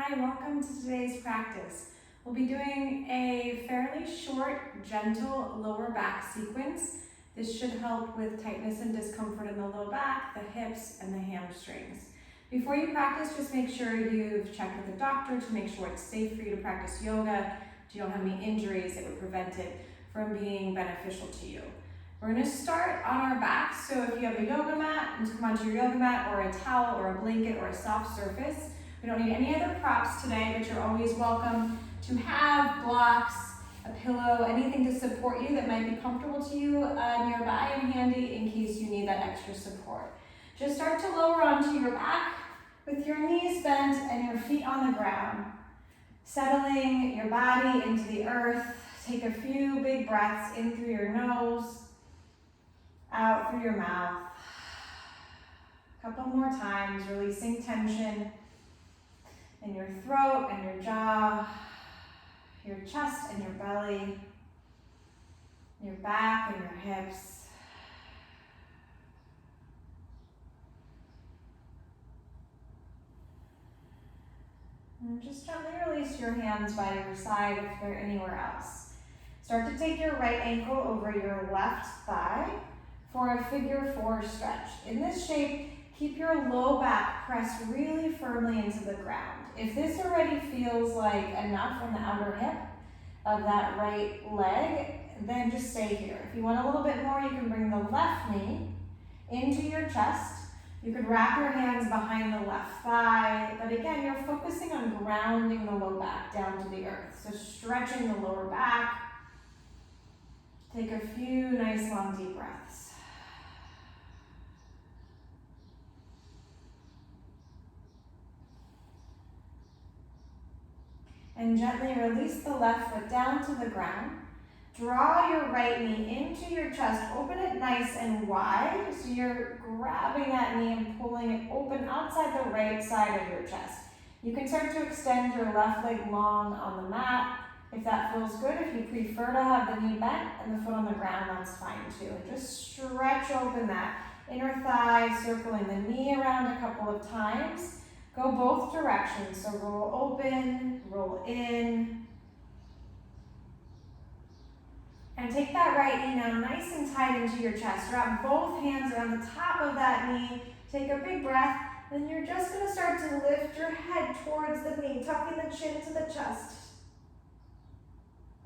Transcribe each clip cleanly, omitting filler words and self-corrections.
Hi, welcome to today's practice. We'll be doing a fairly short, gentle lower back sequence. This should help with tightness and discomfort in the low back, the hips, and the hamstrings. Before you practice, just make sure you've checked with a doctor to make sure it's safe for you to practice yoga. You don't have any injuries that would prevent it from being beneficial to you. We're going to start on our backs, so if you have a yoga mat, just come onto your yoga mat or a towel or a blanket or a soft surface. We don't need any other props today, but you're always welcome to have blocks, a pillow, anything to support you that might be comfortable to you nearby and handy in case you need that extra support. Just start to lower onto your back with your knees bent and your feet on the ground. Settling your body into the earth. Take a few big breaths in through your nose, out through your mouth. A couple more times, releasing tension in your throat and your jaw, your chest and your belly, your back and your hips. And just gently release your hands by your side if they're anywhere else. Start to take your right ankle over your left thigh for a figure four stretch. In this shape, keep your low back pressed really firmly into the ground. If this already feels like enough from the outer hip of that right leg, then just stay here. If you want a little bit more, you can bring the left knee into your chest. You could wrap your hands behind the left thigh, but again, you're focusing on grounding the low back down to the earth. So stretching the lower back. Take a few nice long deep breaths. And gently release the left foot down to the ground. Draw your right knee into your chest. Open it nice and wide. So you're grabbing that knee and pulling it open outside the right side of your chest. You can start to extend your left leg long on the mat if that feels good. If you prefer to have the knee bent and the foot on the ground, that's fine too. And just stretch open that inner thigh, circling the knee around a couple of times. Go both directions, so roll open, roll in. And take that right knee now nice and tight into your chest. Wrap both hands around the top of that knee. Take a big breath, and you're just gonna start to lift your head towards the knee, tucking the chin to the chest.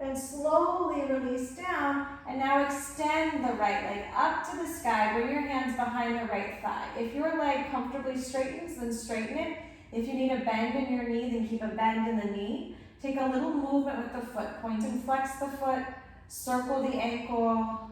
And slowly release down, and now extend the right leg up to the sky. Bring your hands behind the right thigh. If your leg comfortably straightens, then straighten it. If you need a bend in your knee, then keep a bend in the knee. Take a little movement with the foot. Point and flex the foot, circle the ankle.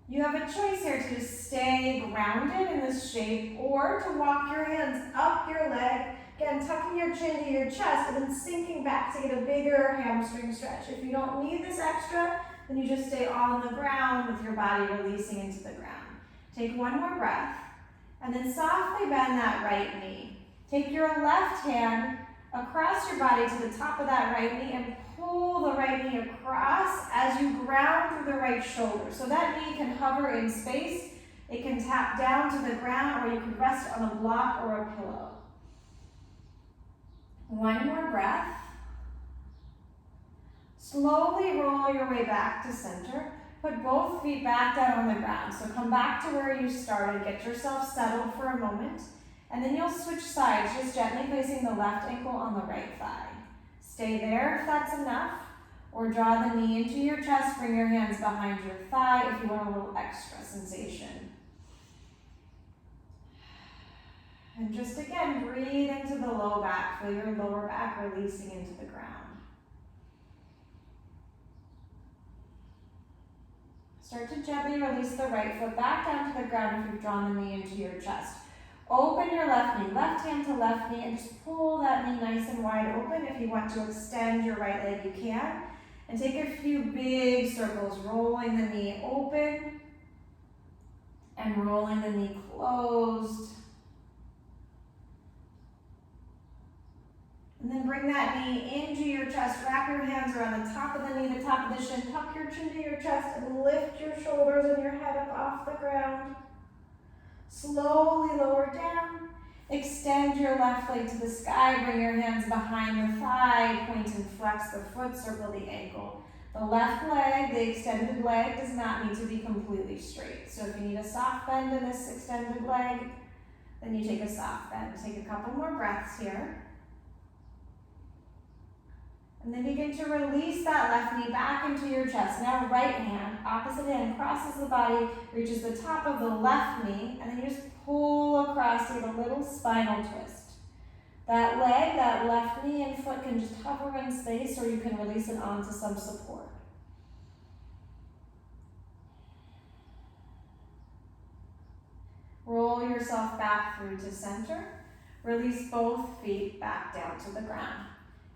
You have a choice here to just stay grounded in this shape or to walk your hands up your leg. Again, tucking your chin to your chest and then sinking back to get a bigger hamstring stretch. If you don't need this extra, then you just stay all on the ground with your body releasing into the ground. Take one more breath and then softly bend that right knee. Take your left hand across your body to the top of that right knee and pull the right knee across as you ground through the right shoulder. So that knee can hover in space. It can tap down to the ground, or you can rest on a block or a pillow. One more breath. Slowly roll your way back to center. Put both feet back down on the ground. So come back to where you started. Get yourself settled for a moment. And then you'll switch sides, just gently placing the left ankle on the right thigh. Stay there if that's enough. Or draw the knee into your chest. Bring your hands behind your thigh if you want a little extra sensation. And just again, breathe into the low back. Feel your lower back releasing into the ground. Start to gently release the right foot back down to the ground if you've drawn the knee into your chest. Open your left knee, left hand to left knee, and just pull that knee nice and wide open. If you want to extend your right leg, you can. And take a few big circles, rolling the knee open and rolling the knee closed. And then bring that knee into your chest. Wrap your hands around the top of the knee, the top of the shin. Tuck your chin to your chest and lift your shoulders and your head up off the ground. Slowly lower down. Extend your left leg to the sky, bring your hands behind the thigh, point and flex the foot, circle the ankle. The left leg, the extended leg, does not need to be completely straight. So if you need a soft bend in this extended leg, then you take a soft bend. Take a couple more breaths here. And then begin to release that left knee back into your chest. Now right hand, opposite hand, crosses the body, reaches the top of the left knee, and then you just pull across, you get a little spinal twist. That leg, that left knee and foot can just hover in space, or you can release it onto some support. Roll yourself back through to center. Release both feet back down to the ground.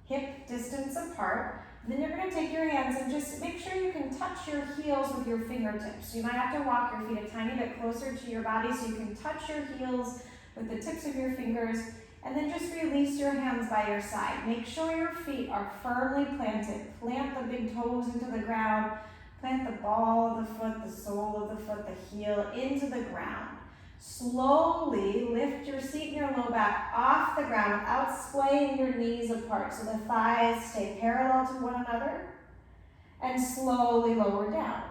Hip distance apart. And then you're going to take your hands and just make sure you can touch your heels with your fingertips. You might have to walk your feet a tiny bit closer to your body so you can touch your heels with the tips of your fingers, and then just release your hands by your side. Make sure your feet are firmly planted. Plant the big toes into the ground. Plant the ball of the foot, the sole of the foot, the heel into the ground. Slowly lift your seat and your low back off the ground without splaying your knees apart so the thighs stay parallel to one another, and slowly lower down.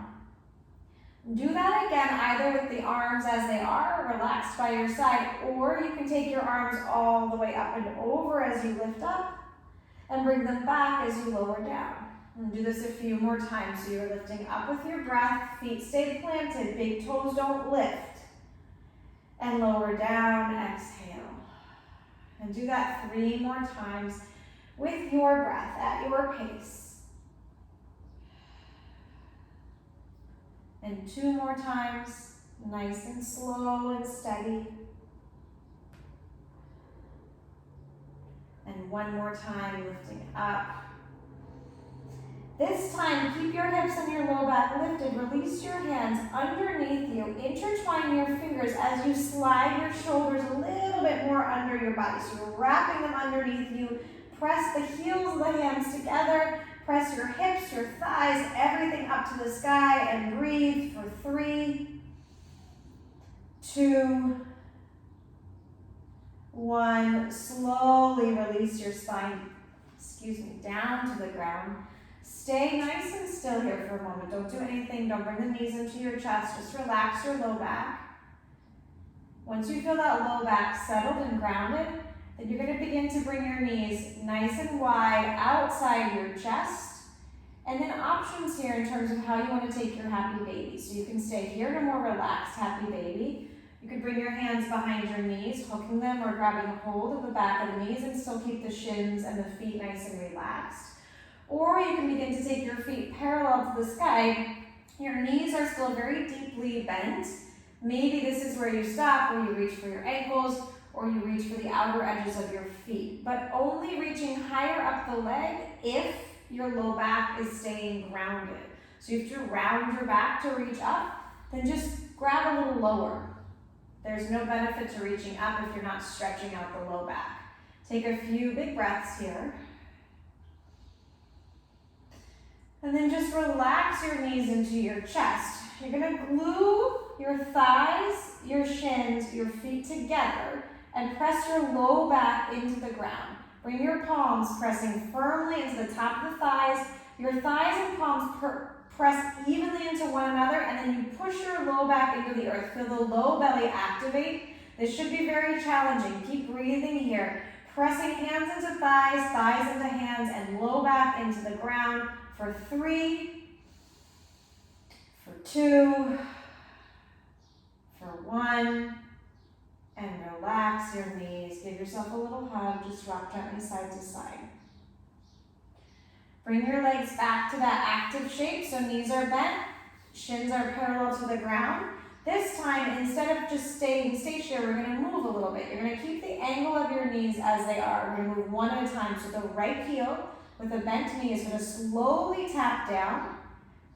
Do that again either with the arms as they are, relaxed by your side, or you can take your arms all the way up and over as you lift up and bring them back as you lower down. And do this a few more times. So you're lifting up with your breath, feet stay planted, big toes don't lift. And lower down, exhale. And do that 3 more times with your breath at your pace. And 2 more times, nice and slow and steady. And 1 more time, lifting up. This time, keep your hips and your low back lifted. Release your hands underneath you. Intertwine your fingers as you slide your shoulders a little bit more under your body. So you're wrapping them underneath you. Press the heels of the hands together. Press your hips, your thighs, everything up to the sky, and breathe for 3, 2, 1. Slowly release your spine, down to the ground. Stay nice and still here for a moment. Don't do anything. Don't bring the knees into your chest. Just relax your low back. Once you feel that low back settled and grounded, then you're going to begin to bring your knees nice and wide outside your chest. And then options here in terms of how you want to take your happy baby. So you can stay here in a more relaxed happy baby. You could bring your hands behind your knees, hooking them or grabbing a hold of the back of the knees and still keep the shins and the feet nice and relaxed. Or you can begin to take your feet parallel to the sky. Your knees are still very deeply bent. Maybe this is where you stop, where you reach for your ankles, or you reach for the outer edges of your feet. But only reaching higher up the leg if your low back is staying grounded. So you have to round your back to reach up, then just grab a little lower. There's no benefit to reaching up if you're not stretching out the low back. Take a few big breaths here. And then just relax your knees into your chest. You're going to glue your thighs, your shins, your feet together and press your low back into the ground. Bring your palms pressing firmly into the top of the thighs. Your thighs and palms press evenly into one another, and then you push your low back into the earth. Feel the low belly activate. This should be very challenging. Keep breathing here. Pressing hands into thighs, thighs into hands, and low back into the ground. For 3, for 2, for 1, and relax your knees. Give yourself a little hug, just rock gently side to side. Bring your legs back to that active shape, so knees are bent, shins are parallel to the ground. This time, instead of just staying stationary, we're going to move a little bit. You're going to keep the angle of your knees as they are. We're going to move one at a time, so the right heel with a bent knee is going to slowly tap down,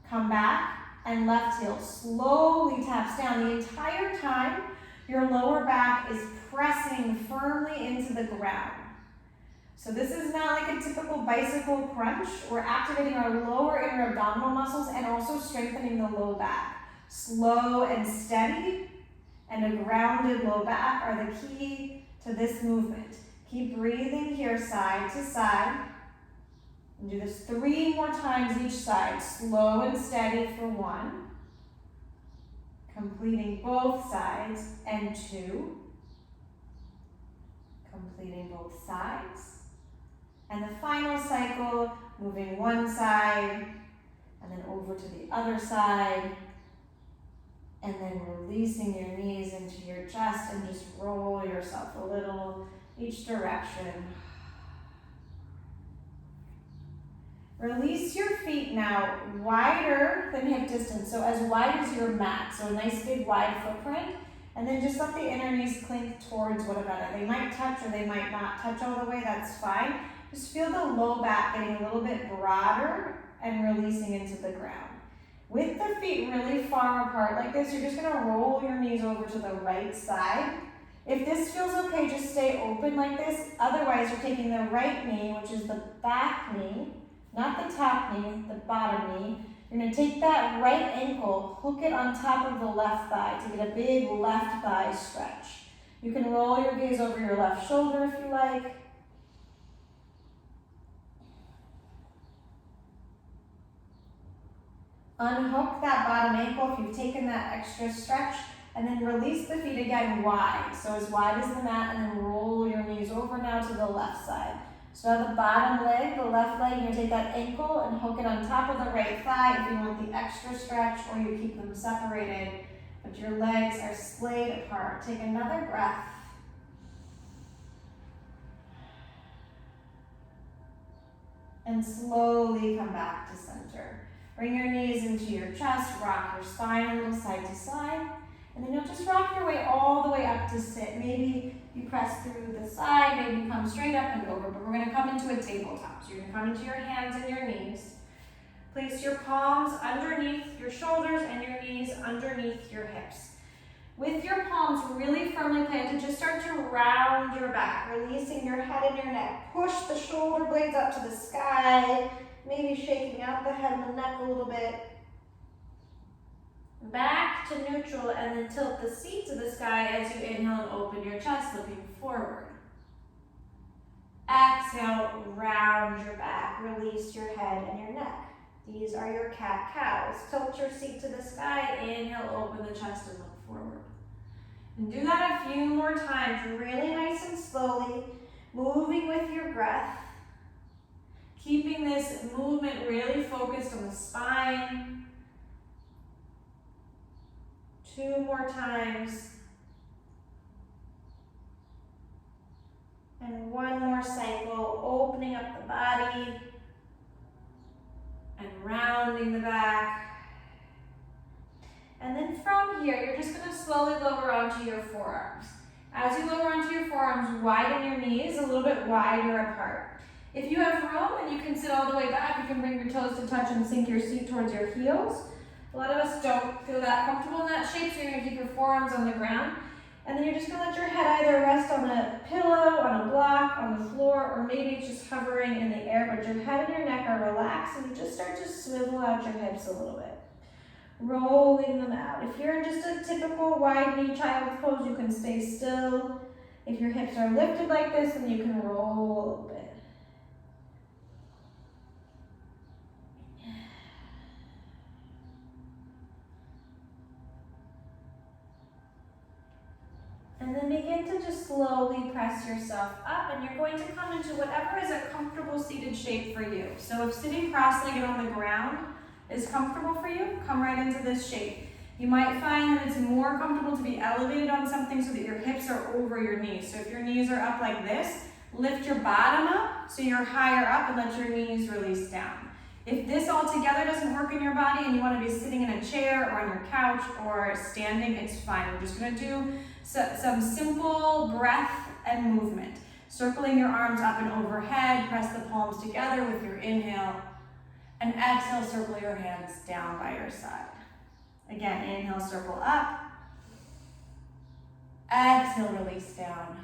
come back, and left heel slowly taps down. The entire time, your lower back is pressing firmly into the ground. So this is not like a typical bicycle crunch. We're activating our lower inner abdominal muscles and also strengthening the low back. Slow and steady and a grounded low back are the key to this movement. Keep breathing here, side to side. And do this 3 more times each side, slow and steady for 1. Completing both sides, and 2. Completing both sides. And the final cycle, moving one side, and then over to the other side, and then releasing your knees into your chest and just roll yourself a little each direction. Release your feet now wider than hip distance, so as wide as your mat, so a nice big wide footprint, and then just let the inner knees clink towards one another. They might touch or they might not touch all the way, that's fine. Just feel the low back getting a little bit broader and releasing into the ground. With the feet really far apart like this, you're just gonna roll your knees over to the right side. If this feels okay, just stay open like this. Otherwise, you're taking the right knee, which is the back knee, not the top knee, the bottom knee. You're gonna take that right ankle, hook it on top of the left thigh to get a big left thigh stretch. You can roll your gaze over your left shoulder if you like. Unhook that bottom ankle if you've taken that extra stretch, and then release the feet again wide. So as wide as the mat, and then roll your knees over now to the left side. So now the bottom leg, the left leg, you're gonna take that ankle and hook it on top of the right thigh if you want the extra stretch, or you keep them separated, but your legs are splayed apart. Take another breath. And slowly come back to center. Bring your knees into your chest, rock your spine a little side to side, and then you'll just rock your way all the way up to sit. Maybe you press through the side, maybe you come straight up and over, but we're gonna come into a tabletop. So you're gonna come into your hands and your knees. Place your palms underneath your shoulders and your knees underneath your hips. With your palms really firmly planted, just start to round your back, releasing your head and your neck. Push the shoulder blades up to the sky, maybe shaking out the head and the neck a little bit. Back to neutral, and then tilt the seat to the sky as you inhale and open your chest, looking forward. Exhale, round your back, release your head and your neck. These are your cat-cows. Tilt your seat to the sky, inhale, open the chest and look forward. And do that a few more times, really nice and slowly, moving with your breath. Keeping this movement really focused on the spine. 2 more times. And 1 more cycle, opening up the body and rounding the back. And then from here, you're just gonna slowly lower onto your forearms. As you lower onto your forearms, widen your knees a little bit wider apart. If you have room and you can sit all the way back, you can bring your toes to touch and sink your seat towards your heels. A lot of us don't feel that comfortable in that shape, so you're gonna keep your forearms on the ground. And then you're just gonna let your head either rest on a pillow, on a block, on the floor, or maybe it's just hovering in the air, but your head and your neck are relaxed, and you just start to swivel out your hips a little bit. Rolling them out. If you're in just a typical wide knee child's pose, you can stay still. If your hips are lifted like this, then you can roll a little bit. And then begin to just slowly press yourself up, and you're going to come into whatever is a comfortable seated shape for you. So if sitting cross-legged on the ground is comfortable for you, come right into this shape. You might find that it's more comfortable to be elevated on something so that your hips are over your knees. So if your knees are up like this, lift your bottom up so you're higher up and let your knees release down. If this all together doesn't work in your body and you want to be sitting in a chair or on your couch or standing, it's fine. We're just going to do some simple breath and movement. Circling your arms up and overhead, press the palms together with your inhale, and exhale, circle your hands down by your side. Again, inhale, circle up. Exhale, release down.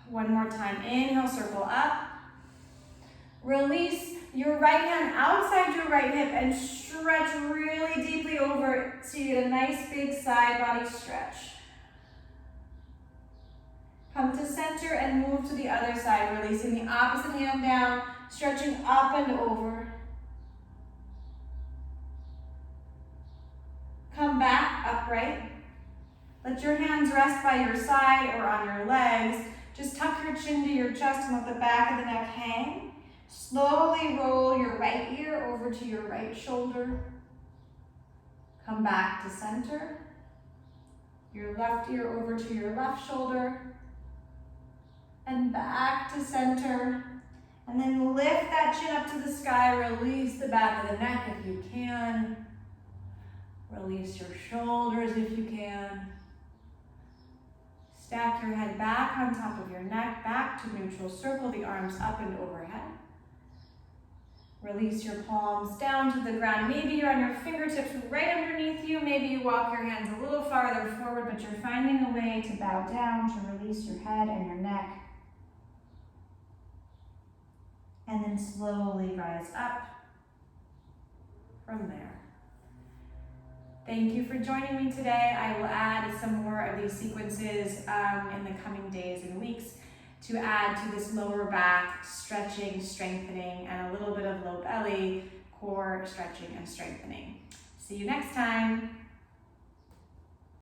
One more time, inhale, circle up. Release your right hand outside your right hip and stretch really deeply over so you get a nice big side body stretch. Come to center and move to the other side, releasing the opposite hand down, stretching up and over. Come back upright. Let your hands rest by your side or on your legs. Just tuck your chin to your chest and let the back of the neck hang. Slowly roll your right ear over to your right shoulder. Come back to center. Your left ear over to your left shoulder. And back to center. And then lift that chin up to the sky. Release the back of the neck if you can. Release your shoulders if you can. Stack your head back on top of your neck, back to neutral. Circle the arms up and overhead. Release your palms down to the ground. Maybe you're on your fingertips right underneath you. Maybe you walk your hands a little farther forward, but you're finding a way to bow down, to release your head and your neck. And then slowly rise up from there. Thank you for joining me today. I will add some more of these sequences in the coming days and weeks to add to this lower back stretching, strengthening, and a little bit of low belly, core stretching and strengthening. See you next time.